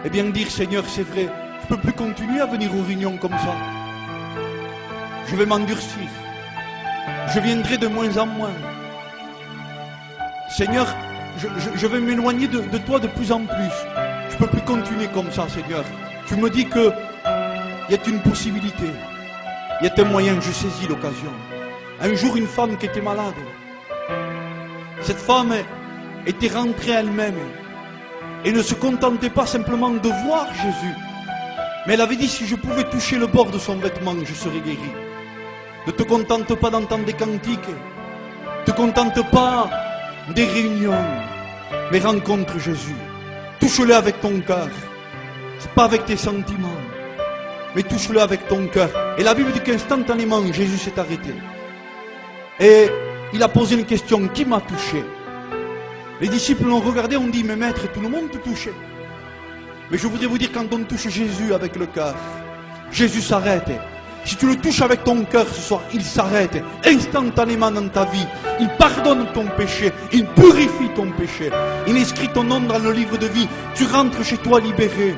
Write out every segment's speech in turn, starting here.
Eh bien dire, Seigneur, c'est vrai, je ne peux plus continuer à venir aux réunions comme ça. Je vais m'endurcir. Je viendrai de moins en moins. Seigneur, je vais m'éloigner de toi de plus en plus. Je ne peux plus continuer comme ça, Seigneur. Tu me dis qu'il y a une possibilité. Il y a un moyen, je saisis l'occasion. Un jour, une femme qui était malade. Cette femme était rentrée elle-même et ne se contentait pas simplement de voir Jésus. Mais elle avait dit, si je pouvais toucher le bord de son vêtement, je serais guéri. Ne te contente pas d'entendre des cantiques. Ne te contente pas des réunions. Mais rencontre Jésus. Touche-le avec ton cœur. C'est pas avec tes sentiments. Mais touche-le avec ton cœur. Et la Bible dit qu'instantanément, Jésus s'est arrêté. Et il a posé une question, qui m'a touché? Les disciples l'ont regardé, ont dit, mais maître, tout le monde te touchait. Mais je voudrais vous dire, quand on touche Jésus avec le cœur, Jésus s'arrête. Si tu le touches avec ton cœur ce soir, il s'arrête instantanément dans ta vie. Il pardonne ton péché, il purifie ton péché. Il inscrit ton nom dans le livre de vie. Tu rentres chez toi libéré.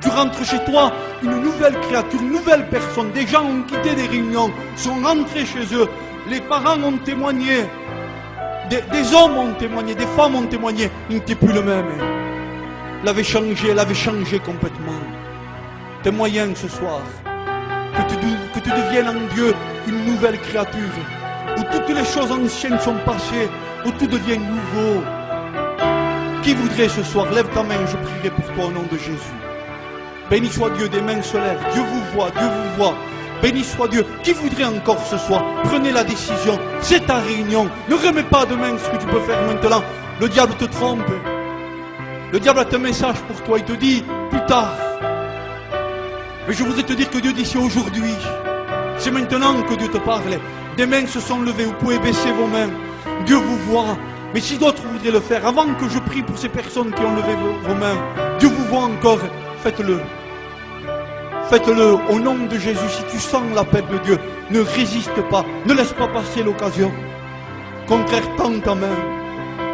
Tu rentres chez toi une nouvelle créature, une nouvelle personne. Des gens ont quitté des réunions, sont rentrés chez eux. Les parents ont témoigné. Des hommes ont témoigné, des femmes ont témoigné. Il n'était plus le même. Elle avait changé complètement. Tes moyens ce soir. Que tu deviennes en Dieu une nouvelle créature. Où toutes les choses anciennes sont passées. Où tout devient nouveau. Qui voudrait ce soir? Lève ta main, je prierai pour toi au nom de Jésus. Béni soit Dieu, des mains se lèvent. Dieu vous voit, Dieu vous voit. Béni soit Dieu. Qui voudrait encore ce soir? Prenez la décision. C'est ta réunion. Ne remets pas de main ce que tu peux faire maintenant. Le diable te trompe. Le diable a un message pour toi. Il te dit plus tard. Mais je voudrais te dire que Dieu dit c'est aujourd'hui. C'est maintenant que Dieu te parle. Des mains se sont levées. Vous pouvez baisser vos mains. Dieu vous voit. Mais si d'autres voudraient le faire, avant que je prie pour ces personnes qui ont levé vos mains, Dieu vous voit encore. Faites-le. Faites-le au nom de Jésus. Si tu sens l'appel de Dieu, ne résiste pas. Ne laisse pas passer l'occasion. Au contraire, tends ta main.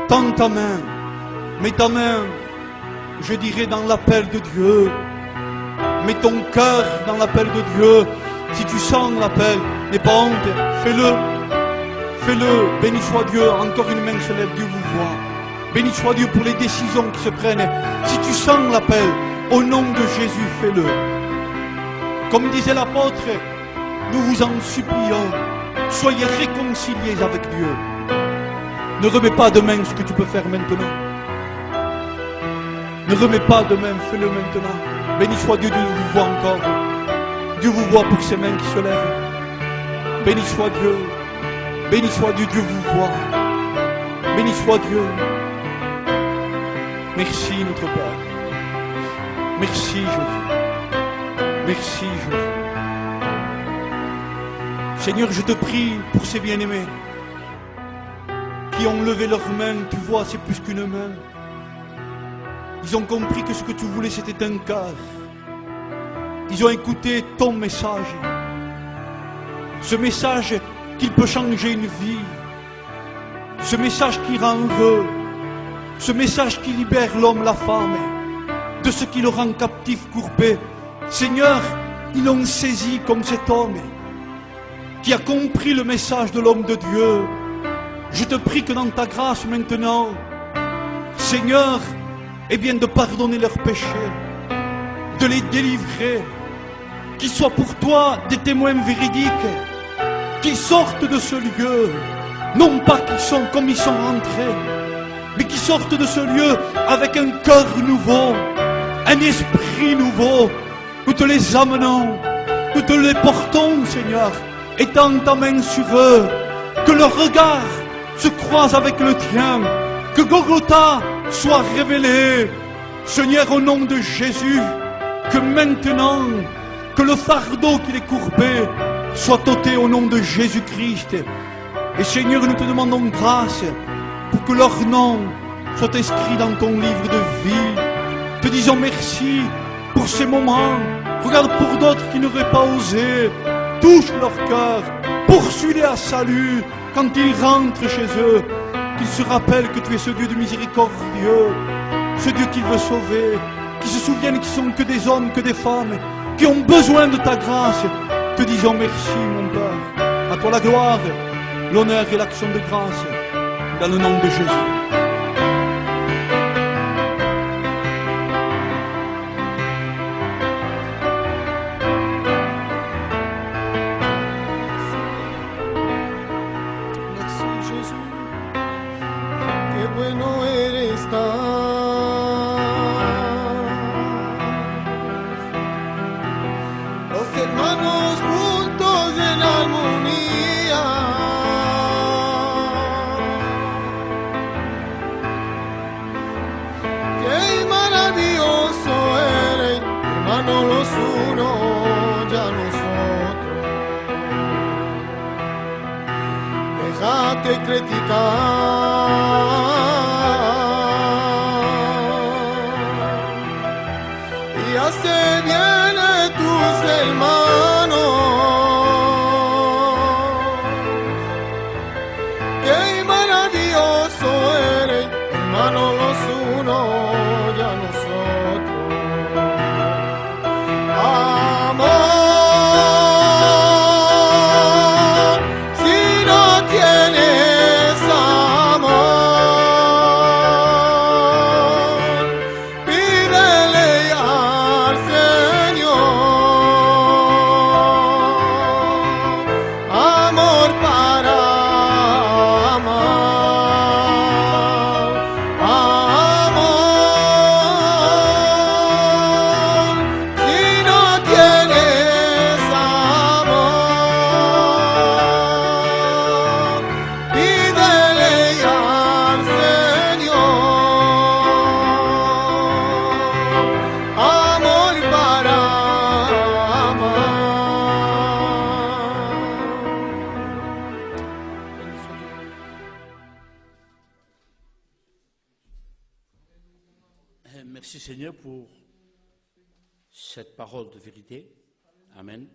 Tends ta main. Mets ta main, je dirais, dans l'appel de Dieu. Mets ton cœur dans l'appel de Dieu. Si tu sens l'appel, n'aie pas honte. Fais-le. Fais-le. Béni soit Dieu. Encore une main se lève. Dieu vous voit. Béni soit Dieu pour les décisions qui se prennent. Si tu sens l'appel, au nom de Jésus, fais-le. Comme disait l'apôtre, nous vous en supplions, soyez réconciliés avec Dieu. Ne remets pas de main ce que tu peux faire maintenant. Ne remets pas de main, fais-le maintenant. Béni soit Dieu, Dieu vous voit encore. Dieu vous voit pour ces mains qui se lèvent. Béni soit Dieu. Béni soit Dieu, Dieu vous voit. Béni soit Dieu. Merci notre Père. Merci Jésus. Merci Jésus. Seigneur, je te prie pour ces bien-aimés qui ont levé leurs mains. Tu vois, c'est plus qu'une main. Ils ont compris que ce que tu voulais, c'était un cœur. Ils ont écouté ton message. Ce message qu'il peut changer une vie. Ce message qui rend heureux. Ce message qui libère l'homme, la femme, de ce qui le rend captif, courbé. Seigneur, ils l'ont saisi comme cet homme qui a compris le message de l'homme de Dieu. Je te prie que dans ta grâce maintenant, Seigneur, eh bien de pardonner leurs péchés, de les délivrer, qu'ils soient pour toi des témoins véridiques, qu'ils sortent de ce lieu, non pas qu'ils sont comme ils sont rentrés, mais qu'ils sortent de ce lieu avec un cœur nouveau, un esprit nouveau. Nous te les amenons, nous te les portons, Seigneur, étends ta main sur eux, que leur regard se croise avec le tien, que Golgotha soit révélé, Seigneur, au nom de Jésus, que maintenant, que le fardeau qui les courbait soit ôté au nom de Jésus-Christ. Et Seigneur, nous te demandons grâce pour que leur nom soit inscrit dans ton livre de vie. Te disons merci pour ces moments. Regarde pour d'autres qui n'auraient pas osé. Touche leur cœur. Poursuis-les à salut quand ils rentrent chez eux. Qu'ils se rappellent que tu es ce Dieu de miséricordieux, ce Dieu qui veut sauver, qui se souviennent qu'ils sont que des hommes, que des femmes, qui ont besoin de ta grâce, te disons merci, mon Père. À toi la gloire, l'honneur et l'action de grâce, dans le nom de Jésus. Bueno eres los hermanos juntos en armonía, qué maravilloso eres, hermanos los unos y a nosotros, déjate criticar. Hace bien a tus hermanos, qué maravilloso eres, hermanos los unos y a nosotros. Amor, si no tienes amor, Merci Seigneur pour cette parole de vérité. Amen.